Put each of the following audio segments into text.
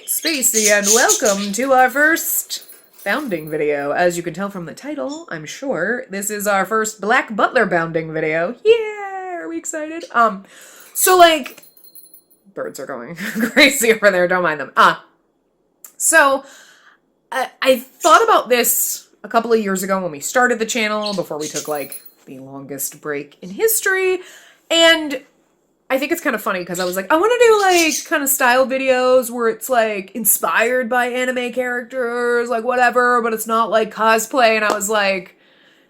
Spacey, and welcome to our first bounding video. As you can tell from the title, I'm sure, this is our first Black Butler Bounding video. Yeah! Are we excited? So like, birds are going crazy over there, don't mind them. So, I thought about this a couple of years ago when we started the channel, before we took like the longest break in history, and I think it's kind of funny because I was like, I want to do like kind of style videos where it's like inspired by anime characters, like whatever, but it's not like cosplay. And I was like,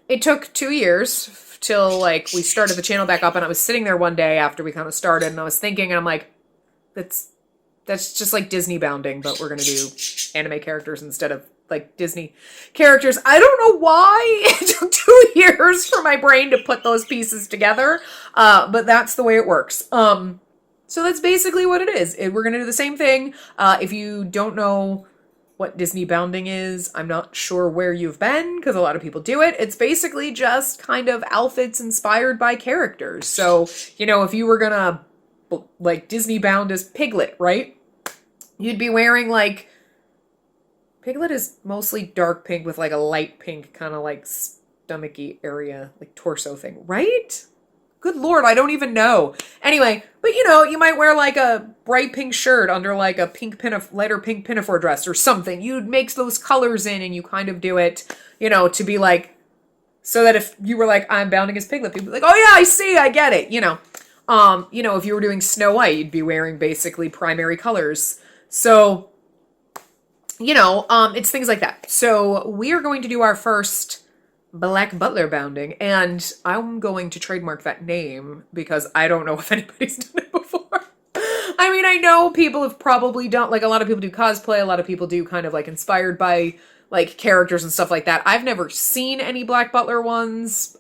it took 2 years till like we started the channel back up, and I was sitting there one day after we kind of started, and I was thinking, and I'm like, that's just like Disney bounding, but we're gonna do anime characters instead of like Disney characters. I don't know why it took 2 years for my brain to put those pieces together, but that's the way it works. So that's basically what it is. We're gonna do the same thing. If you don't know what Disney bounding is, I'm not sure where you've been, because a lot of people do it. It's basically just kind of outfits inspired by characters. So, you know, if you were gonna like Disney bound as Piglet, right? You'd be wearing like, Piglet is mostly dark pink with like a light pink kind of like stomachy area, like torso thing, right? Good Lord, I don't even know. Anyway, but you know, you might wear like a bright pink shirt under like a pink lighter pink pinafore dress or something. You'd mix those colors in, and you kind of do it, you know, to be like, so that if you were like, I'm bounding as Piglet, people would be like, oh yeah, I see, I get it, you know. You know, if you were doing Snow White, you'd be wearing basically primary colors. So, you know, it's things like that. So we are going to do our first Black Butler bounding, and I'm going to trademark that name because I don't know if anybody's done it before. I mean, I know people have probably done, like a lot of people do cosplay, a lot of people do kind of like inspired by like characters and stuff like that. I've never seen any Black Butler ones,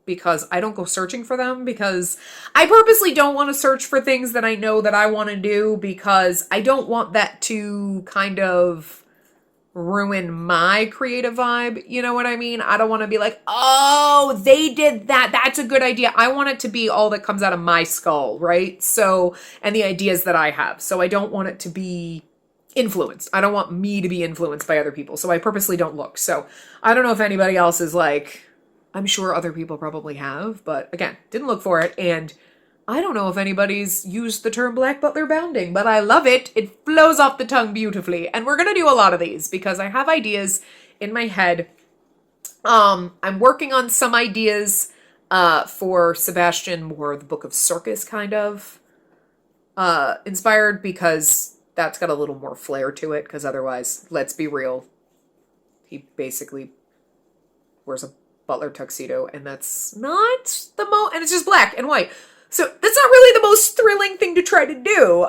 because I don't go searching for them, because I purposely don't want to search for things that I know that I want to do, because I don't want that to kind of ruin my creative vibe. You know what I mean? I don't want to be like, oh, they did that. That's a good idea. I want it to be all that comes out of my skull, right? So, and the ideas that I have. So I don't want it to be influenced. I don't want me to be influenced by other people. So I purposely don't look. So I don't know if anybody else is like, I'm sure other people probably have, but again, didn't look for it, and I don't know if anybody's used the term Black Butler bounding, but I love it. It flows off the tongue beautifully, and we're gonna do a lot of these because I have ideas in my head. I'm working on some ideas for Sebastian, more the Book of Circus kind of inspired, because that's got a little more flair to it, because otherwise, let's be real, he basically wears a butler tuxedo, and that's not the and it's just black and white. So that's not really the most thrilling thing to try to do.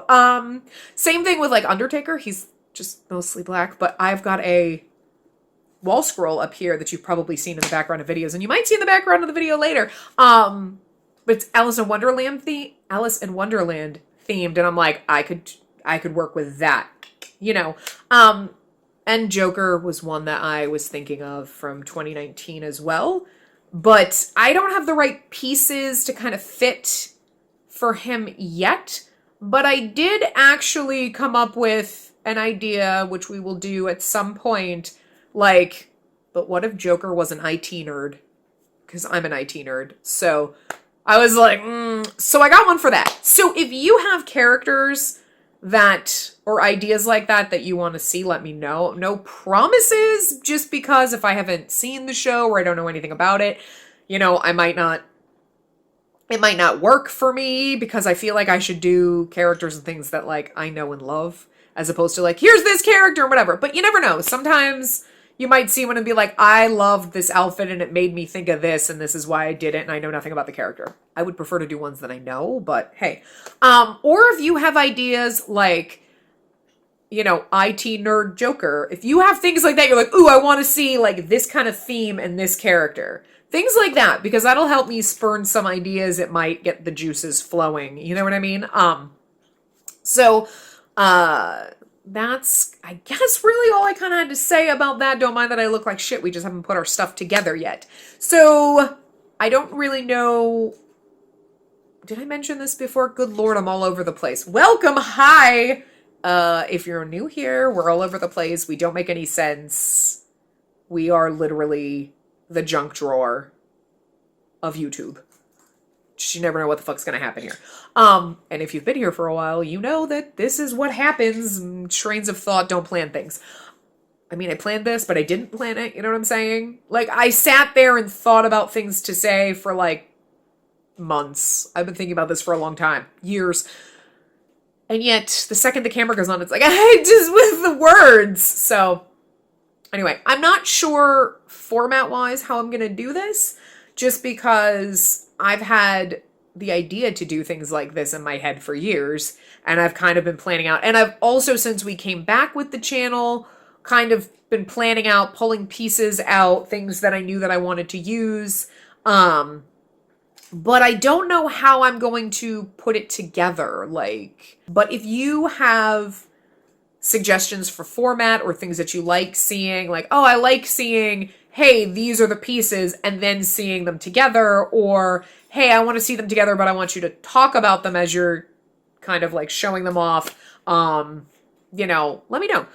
Same thing with like Undertaker. He's just mostly black, but I've got a wall scroll up here that you've probably seen in the background of videos, and you might see in the background of the video later. But it's Alice in Wonderland themed, and I'm like, I could work with that, you know. And Joker was one that I was thinking of from 2019 as well. But I don't have the right pieces to kind of fit for him yet. But I did actually come up with an idea, which we will do at some point. Like, but what if Joker was an IT nerd? Because I'm an IT nerd. So I was like, so I got one for that. So if you have characters that, or ideas like that you want to see, let me know. No promises, just because if I haven't seen the show or I don't know anything about it, you know, it might not work for me, because I feel like I should do characters and things that like I know and love, as opposed to like, here's this character or whatever. But you never know. Sometimes you might see one and be like, I loved this outfit and it made me think of this, and this is why I did it, and I know nothing about the character. I would prefer to do ones that I know, but hey. Or if you have ideas like, you know, IT nerd Joker, if you have things like that, you're like, ooh, I want to see like this kind of theme and this character. Things like that, because that'll help me spurn some ideas. It might get the juices flowing. You know what I mean? That's, I guess, really all I kind of had to say about that. Don't mind that I look like shit. We just haven't put our stuff together yet. So I don't really know Did I mention this before? Good Lord, I'm all over the place. Welcome, hi, If you're new here, we're all over the place. We don't make any sense. We are literally the junk drawer of YouTube. You never know what the fuck's gonna happen here. And if you've been here for a while, you know that this is what happens. Trains of thought don't plan things. I mean, I planned this, but I didn't plan it. You know what I'm saying? Like, I sat there and thought about things to say for, like, months. I've been thinking about this for a long time. Years. And yet, the second the camera goes on, it's like, I just with the words. So, anyway, I'm not sure format-wise how I'm going to do this, just because I've had the idea to do things like this in my head for years, and I've kind of been planning out. And I've also, since we came back with the channel, kind of been planning out, pulling pieces out, things that I knew that I wanted to use. But I don't know how I'm going to put it together. But if you have suggestions for format or things that you like seeing, like, oh, I like seeing, hey, these are the pieces, and then seeing them together, or, hey, I want to see them together, but I want you to talk about them as you're kind of like showing them off, let me know.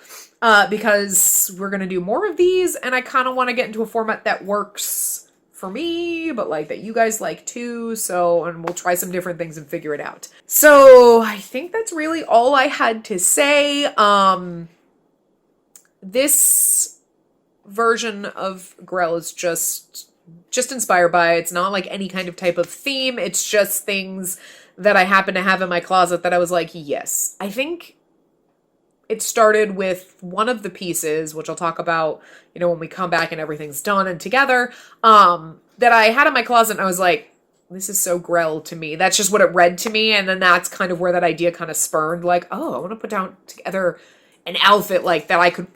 Because we're going to do more of these, and I kind of want to get into a format that works for me, but like that you guys like too. So, and we'll try some different things and figure it out. So I think that's really all I had to say. This version of Grell is just inspired by it. It's not like any kind of type of theme. It's just things that I happen to have in my closet that I was like, yes. I think it started with one of the pieces, which I'll talk about, when we come back and everything's done and together, that I had in my closet, and I was like, this is so Grell to me. That's just what it read to me, and then that's kind of where that idea kind of spurned, like, oh, I want to put down together an outfit like that I could,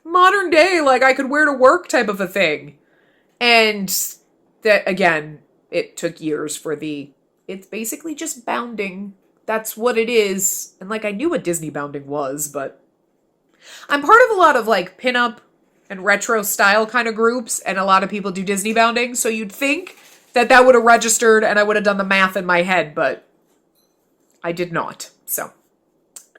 modern day, like I could wear to work type of a thing. And that, again, it took years for it's basically just bounding. That's what it is. And like, I knew what Disney bounding was, but I'm part of a lot of like pinup and retro style kind of groups, and a lot of people do Disney bounding. So you'd think that would have registered and I would have done the math in my head, but I did not. So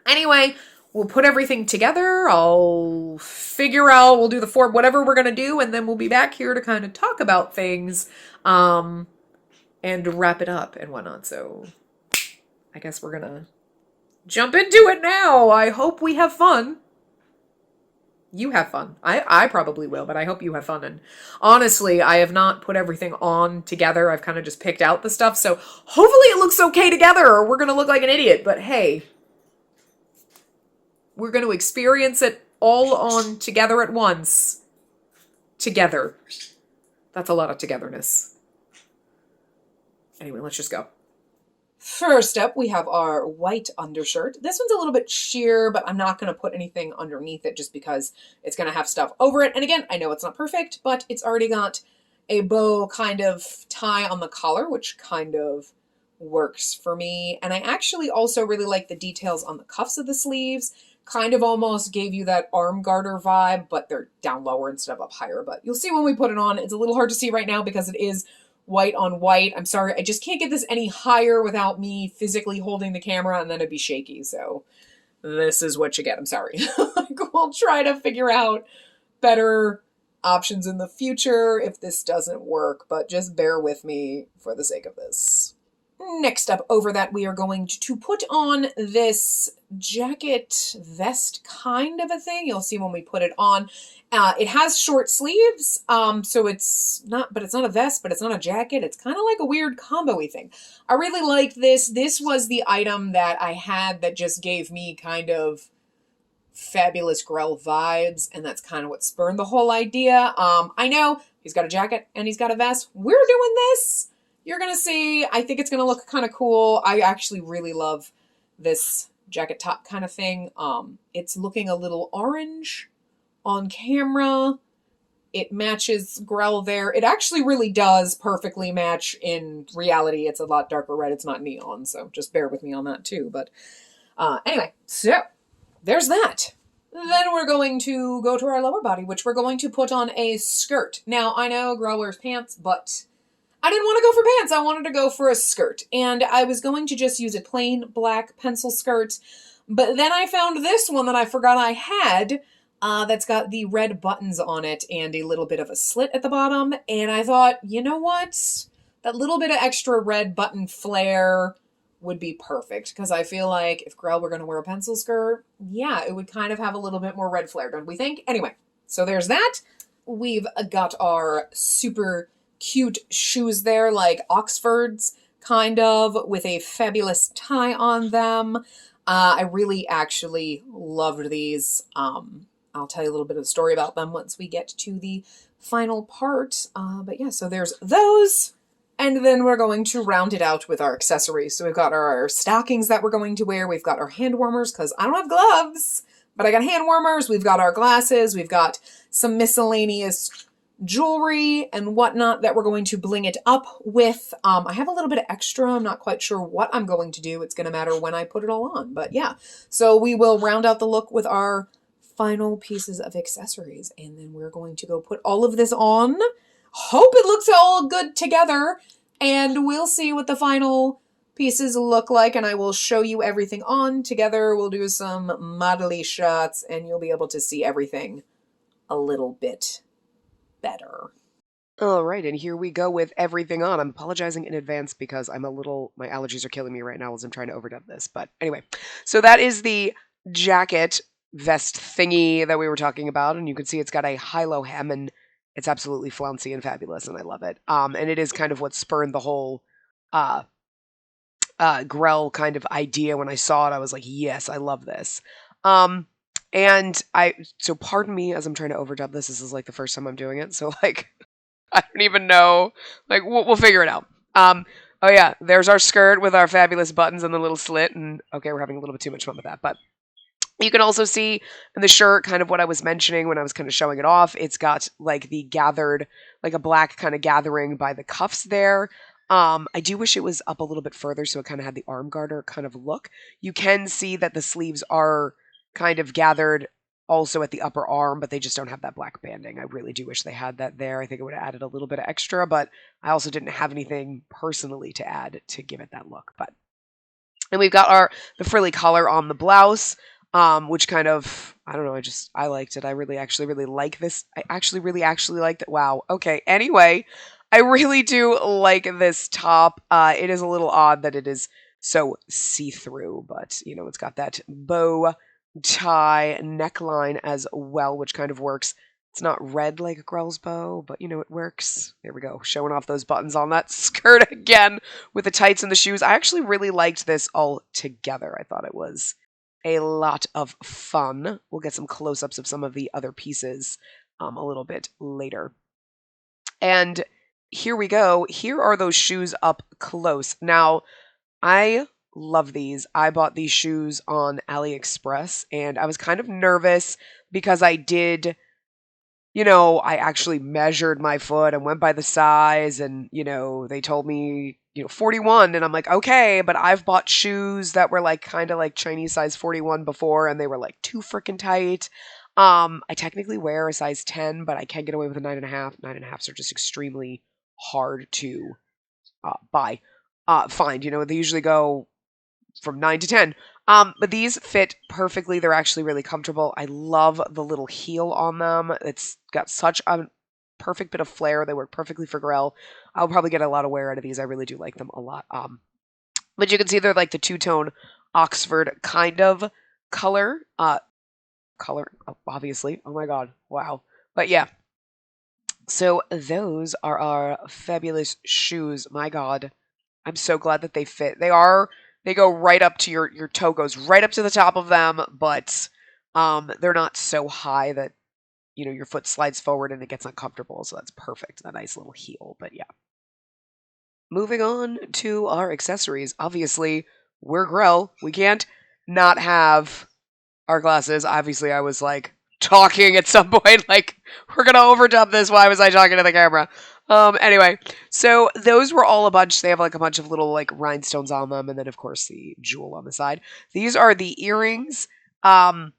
anyway, we'll put everything together. I'll figure out, we'll do the form, whatever we're going to do. And then we'll be back here to kind of talk about things, and wrap it up and whatnot. So I guess we're gonna jump into it now. I hope we have fun. You have fun. I probably will, but I hope you have fun. And honestly, I have not put everything on together. I've kind of just picked out the stuff. So hopefully it looks okay together, or we're gonna look like an idiot. But hey, we're gonna experience it all on together at once. Together. That's a lot of togetherness. Anyway, let's just go. First up, we have our white undershirt. This one's a little bit sheer, but I'm not going to put anything underneath it just because it's going to have stuff over it. And again, I know it's not perfect, but it's already got a bow kind of tie on the collar, which kind of works for me. And I actually also really like the details on the cuffs of the sleeves. Kind of almost gave you that arm garter vibe, but they're down lower instead of up higher. But you'll see when we put it on. It's a little hard to see right now because it is white on white. I'm sorry, I just can't get this any higher without me physically holding the camera, and then it'd be shaky. So this is what you get. I'm sorry. We'll try to figure out better options in the future if this doesn't work, but just bear with me for the sake of this. Next up, over that, we are going to put on this jacket vest kind of a thing. You'll see when we put it on. It has short sleeves, so it's not a vest, but it's not a jacket. It's kind of like a weird combo-y thing. I really like this. This was the item that I had that just gave me kind of fabulous Grell vibes, and that's kind of what spurned the whole idea. I know he's got a jacket and he's got a vest. We're doing this. You're going to see, I think it's going to look kind of cool. I actually really love this jacket top kind of thing. It's looking a little orange on camera. It matches Grell there. It actually really does perfectly match in reality. It's a lot darker red. It's not neon, so just bear with me on that too. But anyway, so there's that. Then we're going to go to our lower body, which we're going to put on a skirt. Now, I know Grell wears pants, but I didn't want to go for pants. I wanted to go for a skirt. And I was going to just use a plain black pencil skirt. But then I found this one that I forgot I had that's got the red buttons on it and a little bit of a slit at the bottom. And I thought, you know what? That little bit of extra red button flare would be perfect. Because I feel like if Grell were going to wear a pencil skirt, yeah, it would kind of have a little bit more red flare, don't we think? Anyway, so there's that. We've got our super cute shoes there, like Oxfords, kind of, with a fabulous tie on them. I really actually loved these. I'll tell you a little bit of the story about them once we get to the final part. But yeah, so there's those. And then we're going to round it out with our accessories. So we've got our stockings that we're going to wear. We've got our hand warmers, because I don't have gloves, but I got hand warmers. We've got our glasses. We've got some miscellaneous jewelry and whatnot that we're going to bling it up with. I have a little bit of extra. I'm not quite sure what I'm going to do. It's going to matter when I put it all on. But yeah, so we will round out the look with our final pieces of accessories. And then we're going to go put all of this on. Hope it looks all good together. And we'll see what the final pieces look like. And I will show you everything on together. We'll do some modelly shots and you'll be able to see everything a little bit better. All right, and here we go with everything on. I'm apologizing in advance because my allergies are killing me right now as I'm trying to overdub this. But anyway, so that is the jacket vest thingy that we were talking about, and you can see it's got a high-low hem, and it's absolutely flouncy and fabulous, and I love it. And it is kind of what spurred the whole uh, Grell kind of idea. When I saw it, I was like, yes, I love this. So pardon me as I'm trying to overdub this. This is like the first time I'm doing it, so like I don't even know. Like, we'll figure it out. Oh yeah, there's our skirt with our fabulous buttons and the little slit. And okay, we're having a little bit too much fun with that. But you can also see in the shirt kind of what I was mentioning when I was kind of showing it off. It's got like the gathered, like a black kind of gathering by the cuffs there. I do wish it was up a little bit further so it kind of had the arm garter kind of look. You can see that the sleeves are kind of gathered also at the upper arm, but they just don't have that black banding. I really do wish they had that there. I think it would have added a little bit of extra, but I also didn't have anything personally to add to give it that look. But and we've got the frilly collar on the blouse, which kind of, I don't know, I liked it. I really really like this. I actually really liked it. Wow. Okay. Anyway, I really do like this top. It is a little odd that it is so see-through, but you know, it's got that bow tie neckline as well, which kind of works. It's not red like a Grell's bow, but you know, it works. There we go, showing off those buttons on that skirt again with the tights and the shoes. I actually really liked this all together. I thought it was a lot of fun. We'll get some close-ups of some of the other pieces a little bit later. And here we go. Here are those shoes up close. Now, I love these. I bought these shoes on AliExpress and I was kind of nervous because I actually measured my foot and went by the size and, they told me, 41 and I'm like, okay, but I've bought shoes that were like kind of like Chinese size 41 before and they were like too freaking tight. I technically wear a size 10, but I can't get away with a 9.5. 9.5s are just extremely hard to find. They usually go from 9 to 10. But these fit perfectly. They're actually really comfortable. I love the little heel on them. It's got such a perfect bit of flair. They work perfectly for Grell. I'll probably get a lot of wear out of these. I really do like them a lot. But you can see they're like the two-tone Oxford kind of color. Obviously. Oh my god. Wow. But yeah. So those are our fabulous shoes. My god. I'm so glad that they fit. They go right up to your toe goes right up to the top of them, but they're not so high that your foot slides forward and it gets uncomfortable. So that's perfect. A nice little heel. But yeah. Moving on to our accessories. Obviously, we're Grell. We can't not have our glasses. Obviously, I was like talking at some point, like, we're gonna overdub this. Why was I talking to the camera? Anyway, so those were all a bunch. They have like a bunch of little like rhinestones on them, and then of course the jewel on the side. These are the earrings. I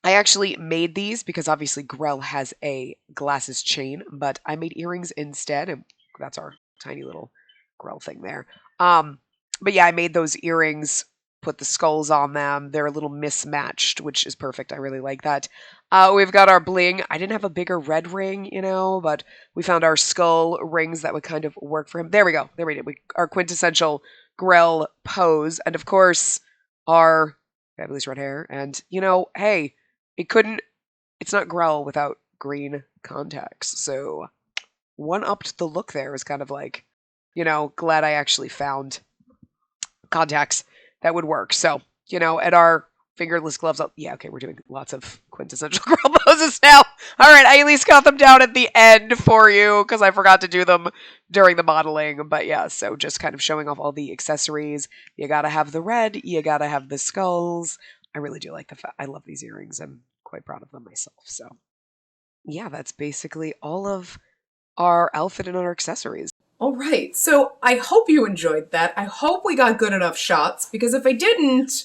actually made these because obviously Grell has a glasses chain, but I made earrings instead, and that's our tiny little Grell thing there. But yeah, I made those earrings, put the skulls on them. They're a little mismatched, which is perfect. I really like that. We've got our bling. I didn't have a bigger red ring, but we found our skull rings that would kind of work for him. There we go. There we did. Our quintessential Grell pose. And of course, our fabulous red hair. And, hey, it's not Grell without green contacts. So one-upped the look there. Is kind of like, glad I actually found contacts that would work. So, at our fingerless gloves, okay, we're doing lots of quintessential Grell poses now. All right, I at least got them down at the end for you because I forgot to do them during the modeling. But yeah, so just kind of showing off all the accessories. You gotta have the red, you gotta have the skulls. I really do like I love these earrings. I'm quite proud of them myself. So yeah, that's basically all of our outfit and our accessories. All right, so I hope you enjoyed that. I hope we got good enough shots, because if I didn't,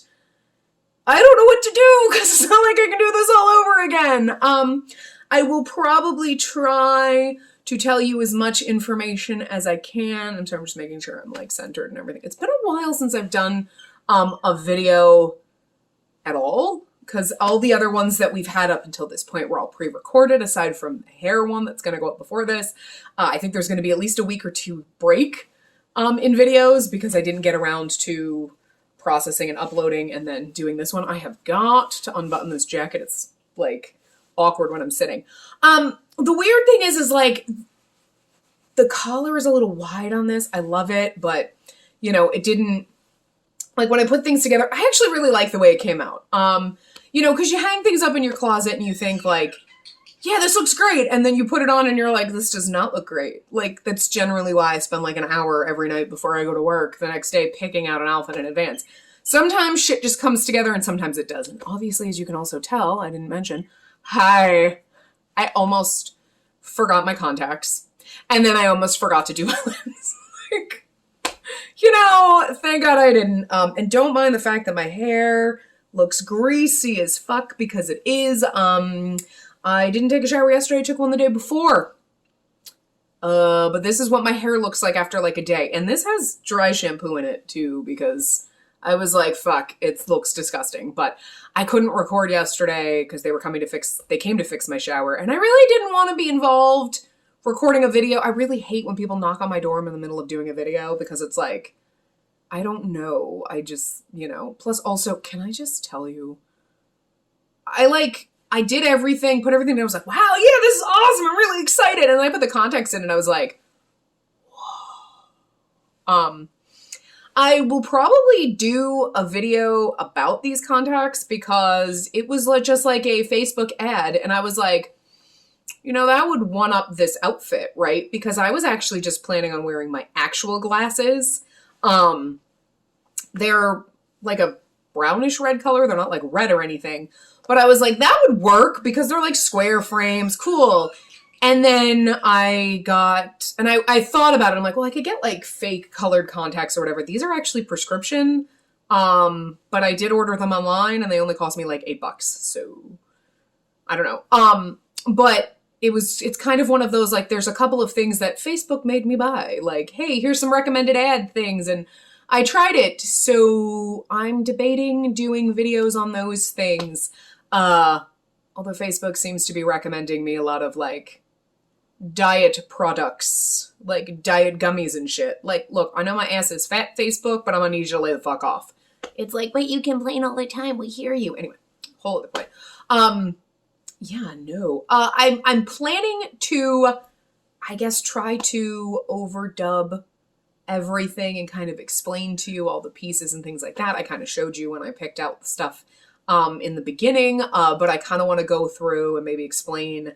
I don't know what to do, because it's not like I can do this all over again. I will probably try to tell you as much information as I can, and so I'm just making sure I'm like centered and everything. It's been a while since I've done a video at all, because all the other ones that we've had up until this point were all pre-recorded, aside from the hair one that's going to go up before this. I think there's going to be at least a week or two break in videos, because I didn't get around to processing and uploading and then doing this one. I have got to unbutton this jacket. It's like awkward when I'm sitting. The weird thing is like the collar is a little wide on this. I love it, but it didn't, like when I put things together, I actually really like the way it came out. Because you hang things up in your closet and you think like, yeah, this looks great. And then you put it on and you're like, this does not look great. Like, that's generally why I spend like an hour every night before I go to work the next day picking out an outfit in advance. Sometimes shit just comes together and sometimes it doesn't. Obviously, as you can also tell, I didn't mention, I almost forgot my contacts. And then I almost forgot to do my lens. Thank God I didn't. And don't mind the fact that my hair looks greasy as fuck, because it is. I didn't take a shower yesterday. I took one the day before. But this is what my hair looks like after like a day. And this has dry shampoo in it too, because I was like, fuck, it looks disgusting. But I couldn't record yesterday because they came to fix my shower. And I really didn't want to be involved recording a video. I really hate when people knock on my door in the middle of doing a video, because it's like, I don't know. I just, plus also, can I just tell you, I did everything, put everything in. I was like, wow, yeah, this is awesome. I'm really excited. And then I put the contacts in and I was like, whoa. I will probably do a video about these contacts, because it was just like a Facebook ad. And I was like, that would one up this outfit, right? Because I was actually just planning on wearing my actual glasses. They're like a brownish red color. They're not like red or anything. But I was like, that would work because they're like square frames. Cool. And then I thought about it. I'm like, well, I could get like fake colored contacts or whatever. These are actually prescription. But I did order them online and they only cost me like $8. So I don't know. But it's kind of one of those, like, there's a couple of things that Facebook made me buy. Like, hey, here's some recommended ad things. And I tried it. So I'm debating doing videos on those things. Although Facebook seems to be recommending me a lot of like diet products, like diet gummies and shit. Like, look, I know my ass is fat, Facebook, but I'm gonna need you to lay the fuck off. It's like, but you complain all the time. We hear you. Anyway, whole other point. Yeah, no. I'm planning to, I guess, try to overdub everything and kind of explain to you all the pieces and things like that. I kind of showed you when I picked out the stuff in the beginning, but I kind of want to go through and maybe explain,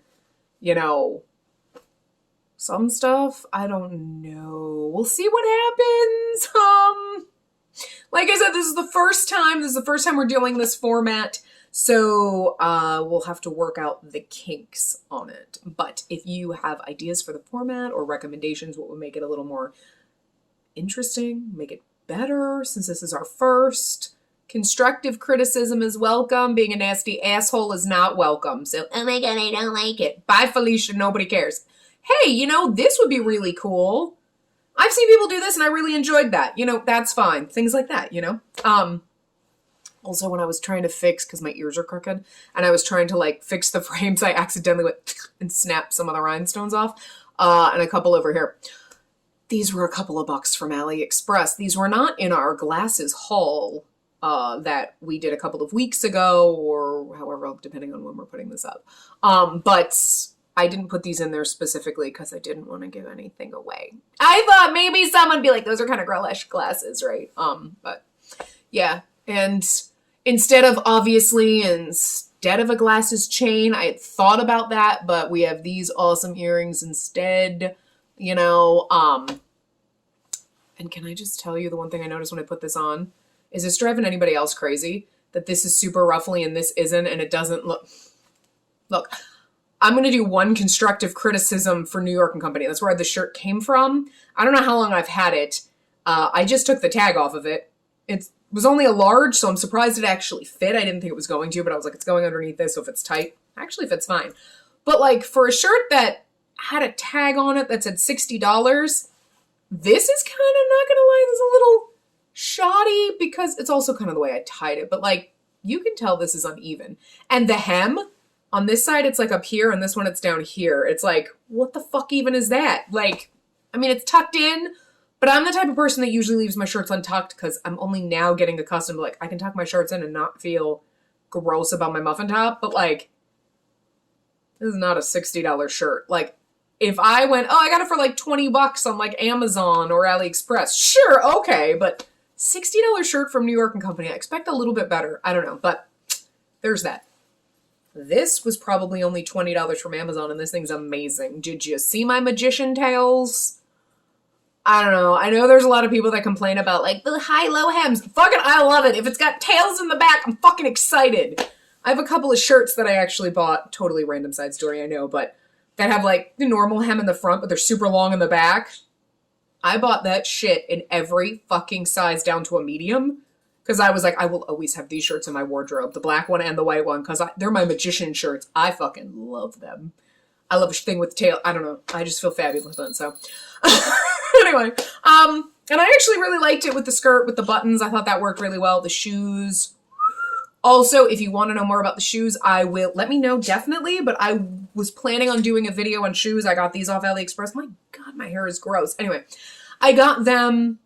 some stuff. I don't know. We'll see what happens. Like I said, this is the first time we're doing this format. So we'll have to work out the kinks on it. But if you have ideas for the format or recommendations, what would make it a little more interesting, make it better, since this is our first, constructive criticism is welcome. Being a nasty asshole is not welcome. So, oh my God, I don't like it. Bye, Felicia. Nobody cares. Hey, this would be really cool. I've seen people do this and I really enjoyed that. You know, that's fine. Things like that, you know? Also, when I was trying to fix, because my ears are crooked, and I was trying to, like, fix the frames, I accidentally went and snapped some of the rhinestones off, and a couple over here. These were a couple of bucks from AliExpress. These were not in our glasses haul that we did a couple of weeks ago, or however, depending on when we're putting this up. But I didn't put these in there specifically because I didn't want to give anything away. I thought maybe someone would be like, those are kind of girlish glasses, right? But yeah, and instead of a glasses chain, I had thought about that, but we have these awesome earrings instead, you know. And can I just tell you the one thing I noticed when I put this on? Is this driving anybody else crazy? That this is super ruffly and this isn't, and it doesn't look... Look, I'm going to do one constructive criticism for New York & Company. That's where the shirt came from. I don't know how long I've had it. I just took the tag off of it. It was only a large, so I'm surprised it actually fit. I didn't think it was going to, but I was like, it's going underneath this, so if it's tight, it actually fits fine. But like for a shirt that had a tag on it that said $60, this is kind of, not gonna lie, this is a little shoddy because it's also kind of the way I tied it. But like, you can tell this is uneven. And the hem, on this side, it's like up here, and this one, it's down here. It's like, what the fuck even is that? Like, I mean, it's tucked in, but I'm the type of person that usually leaves my shirts untucked because I'm only now getting accustomed to, like, I can tuck my shirts in and not feel gross about my muffin top. But, like, this is not a $60 shirt. Like, if I went, oh, I got it for, like, 20 bucks on, like, Amazon or AliExpress, sure, okay, but $60 shirt from New York & Company, I expect a little bit better. I don't know, but there's that. This was probably only $20 from Amazon, and this thing's amazing. Did you see my magician tails? I don't know. I know there's a lot of people that complain about, like, the high-low hems. Fucking, I love it. If it's got tails in the back, I'm fucking excited. I have a couple of shirts that I actually bought, totally random side story, I know, but that have, like, the normal hem in the front, but they're super long in the back. I bought that shit in every fucking size down to a medium, because I was like, I will always have these shirts in my wardrobe, the black one and the white one, because they're my magician shirts. I fucking love them. I love a thing with tail. I don't know. I just feel fabulous with it, so... Anyway, and I actually really liked it with the skirt, with the buttons. I thought that worked really well. The shoes. Also, if you want to know more about the shoes, I will let me know definitely, but I was planning on doing a video on shoes. I got these off AliExpress. My God, my hair is gross. Anyway, I got them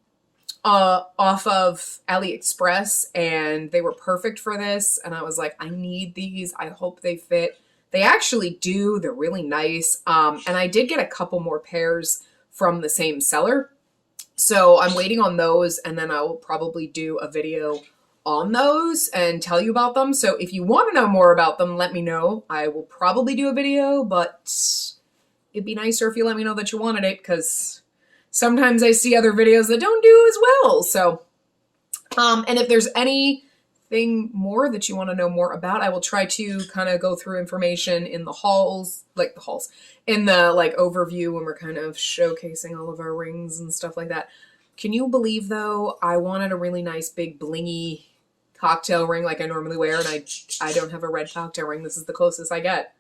off of AliExpress and they were perfect for this. And I was like, I need these. I hope they fit. They actually do. They're really nice. And I did get a couple more pairs from the same seller. So I'm waiting on those, and then I will probably do a video on those and tell you about them. So if you want to know more about them, let me know. I will probably do a video, but it'd be nicer if you let me know that you wanted it, because sometimes I see other videos that don't do as well. So, and if there's anything more that you want to know more about, I will try to kind of go through information in the hauls, in the like overview when we're kind of showcasing all of our rings and stuff like that. Can you believe though, I wanted a really nice big blingy cocktail ring like I normally wear, and I don't have a red cocktail ring. This is the closest I get.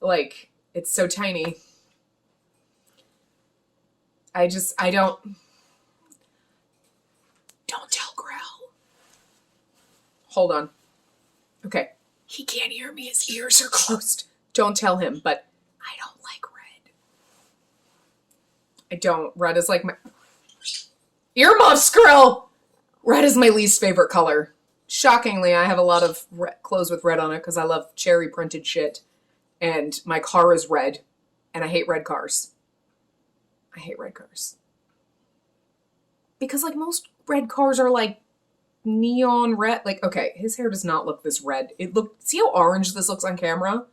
Like, it's so tiny. I don't tell Grell. Hold on. Okay. He can't hear me. His ears are closed. Don't tell him, but I don't like red. I don't. Red is like my... Earmuffs, Grell! Red is my least favorite color. Shockingly, I have a lot of clothes with red on it because I love cherry printed shit. And my car is red. And I hate red cars. I hate red cars. Because, like, most red cars are, like, neon red. Like, okay, his hair does not look this red. See how orange this looks on camera?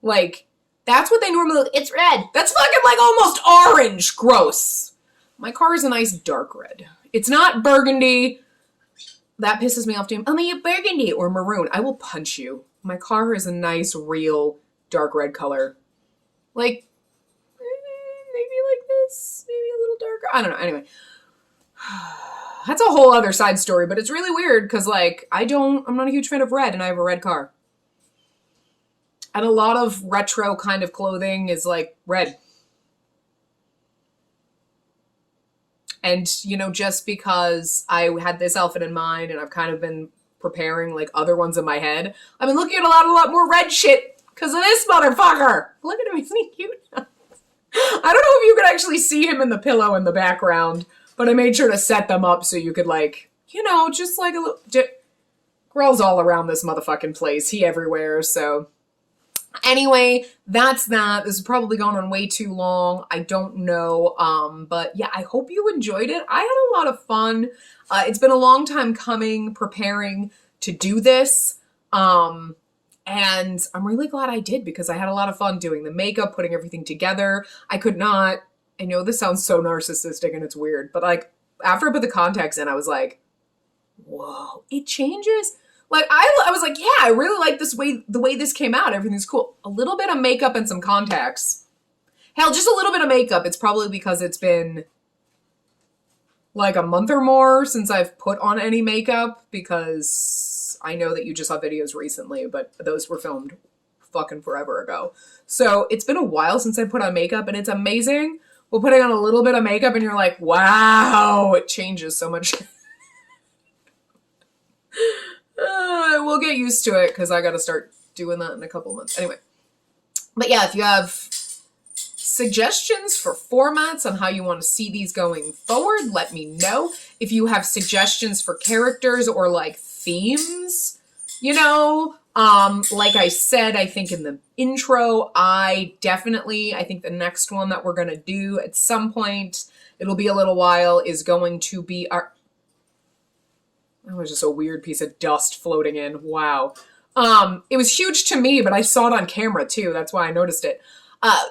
Like, that's what they normally look. It's red. That's fucking, like, almost orange. Gross. My car is a nice dark red. It's not burgundy. That pisses me off too. Oh, you burgundy or maroon. I will punch you. My car is a nice, real, dark red color. Like, maybe like this. Maybe a little darker. I don't know. Anyway. That's a whole other side story, but it's really weird because, like, I'm not a huge fan of red, and I have a red car. And a lot of retro kind of clothing is, like, red. And, you know, just because I had this outfit in mind and I've kind of been preparing like other ones in my head, I've been looking at a lot more red shit because of this motherfucker. Look at him, isn't he cute? I don't know if you could actually see him in the pillow in the background, but I made sure to set them up so you could like, you know, just like a little... Grell's all around this motherfucking place. He everywhere, so... Anyway, that's that. This has probably gone on way too long. I don't know. But yeah, I hope you enjoyed it. I had a lot of fun. It's been a long time coming, preparing to do this. And I'm really glad I did because I had a lot of fun doing the makeup, putting everything together. I know this sounds so narcissistic and it's weird, but like after I put the contacts in, I was like, whoa, it changes. Like, I was like, yeah, I really like the way this came out. Everything's cool. A little bit of makeup and some contacts. Hell, just a little bit of makeup. It's probably because it's been like a month or more since I've put on any makeup because I know that you just saw videos recently, but those were filmed fucking forever ago. So it's been a while since I put on makeup and it's amazing. Well, putting on a little bit of makeup and you're like, wow, it changes so much. We'll get used to it because I got to start doing that in a couple months. Anyway. But yeah, if you have suggestions for formats on how you want to see these going forward, let me know. If you have suggestions for characters or like themes, you know, like I said, I think in the intro, I think the next one that we're going to do at some point, it'll be a little while, is going to be our... That was just a weird piece of dust floating in. Wow. It was huge to me, but I saw it on camera too. That's why I noticed it.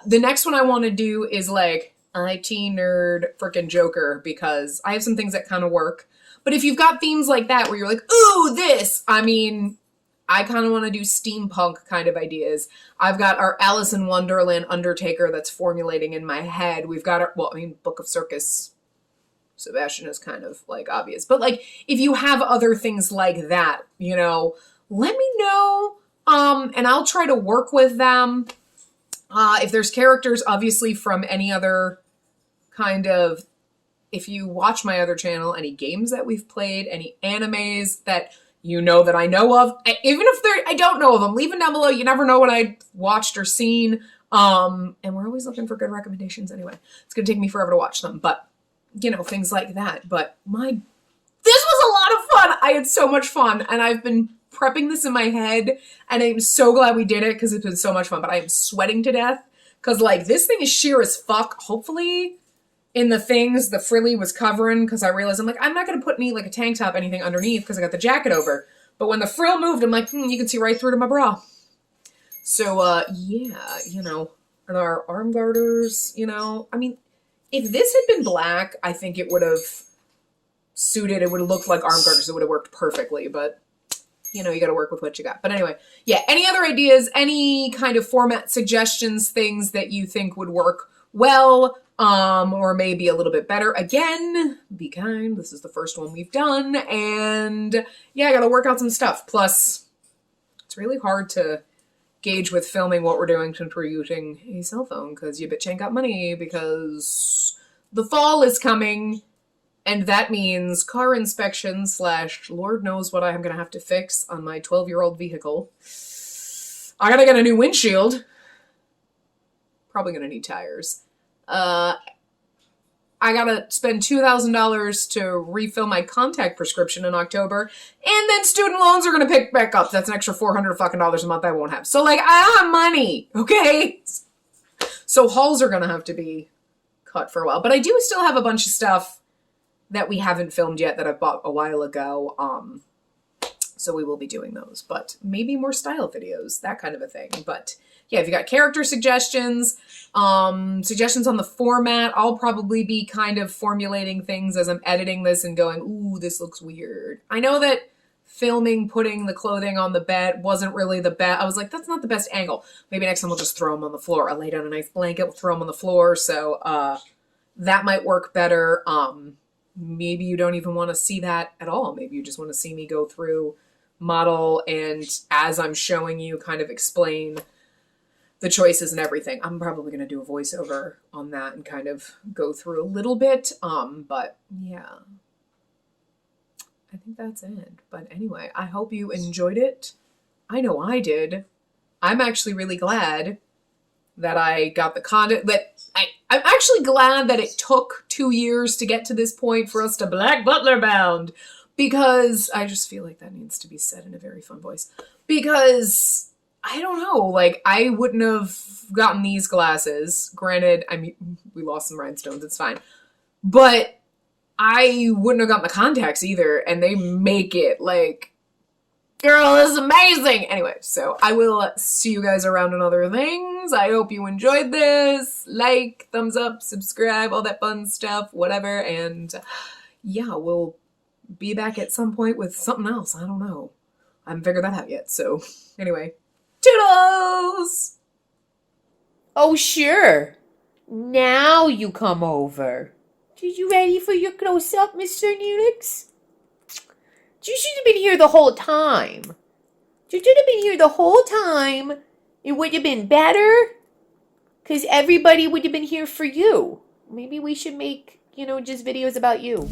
The next one I want to do is like IT nerd frickin' Joker because I have some things that kind of work. But if you've got themes like that where you're like, ooh, this, I mean, I kind of want to do steampunk kind of ideas. I've got our Alice in Wonderland Undertaker that's formulating in my head. We've got our, Book of Circus Sebastian is kind of like obvious, but like if you have other things like that, you know, let me know. And I'll try to work with them. If there's characters, obviously from any other kind of, if you watch my other channel, any games that we've played, any animes that you know that I know of, even if I don't know of them, leave them down below. You never know what I watched or seen. And we're always looking for good recommendations anyway. It's going to take me forever to watch them, but you know, things like that. But this was a lot of fun. I had so much fun and I've been prepping this in my head and I'm so glad we did it because it's been so much fun, but I am sweating to death because like this thing is sheer as fuck. Hopefully in the things the frilly was covering because I realized I'm like, I'm not going to put any like a tank top, anything underneath because I got the jacket over. But when the frill moved, I'm like, you can see right through to my bra. So, yeah, you know, and our arm garters, you know, I mean, if this had been black, I think it would have suited. It would have looked like arm garters. It would have worked perfectly, but you know, you got to work with what you got. But anyway, yeah, any other ideas, any kind of format suggestions, things that you think would work well, or maybe a little bit better. Again, be kind. This is the first one we've done. And yeah, I got to work out some stuff. Plus, it's really hard to gauge with filming what we're doing since we're using a cell phone because you bitch ain't got money because the fall is coming and that means car inspection / Lord knows what I'm going to have to fix on my 12-year-old vehicle. I got to get a new windshield. Probably going to need tires. I gotta spend $2,000 to refill my contact prescription in October, and then student loans are gonna pick back up. That's an extra $400 fucking dollars a month I won't have. So like, I don't have money, okay? So hauls are gonna have to be cut for a while, but I do still have a bunch of stuff that we haven't filmed yet that I bought a while ago. So we will be doing those, but maybe more style videos, that kind of a thing. But yeah, if you got character suggestions, suggestions on the format, I'll probably be kind of formulating things as I'm editing this and going, ooh, this looks weird. I know that filming, putting the clothing on the bed wasn't really the best. I was like, that's not the best angle. Maybe next time we'll just throw them on the floor. I'll lay down a nice blanket, we'll throw them on the floor. So that might work better. Maybe you don't even want to see that at all. Maybe you just want to see me go through model and as I'm showing you kind of explain the choices and everything. I'm probably going to do a voiceover on that and kind of go through a little bit. But yeah, I think that's it. But anyway, I hope you enjoyed it. I know I did. I'm actually really glad that I got the content, I'm actually glad that it took 2 years to get to this point for us to Black Butler Bound, because I just feel like that needs to be said in a very fun voice, because I don't know, like, I wouldn't have gotten these glasses. Granted, I mean, we lost some rhinestones, it's fine, but I wouldn't have gotten the contacts either, and they make it, like, girl, this is amazing! Anyway, so I will see you guys around on other things. I hope you enjoyed this. Like, thumbs up, subscribe, all that fun stuff, whatever. And yeah, we'll be back at some point with something else. I don't know. I haven't figured that out yet. So anyway, toodles! Oh, sure. Now you come over. Are you ready for your close-up, Mr. Nunix? You should have been here the whole time. You should have been here the whole time. It would have been better. Because everybody would have been here for you. Maybe we should make, just videos about you.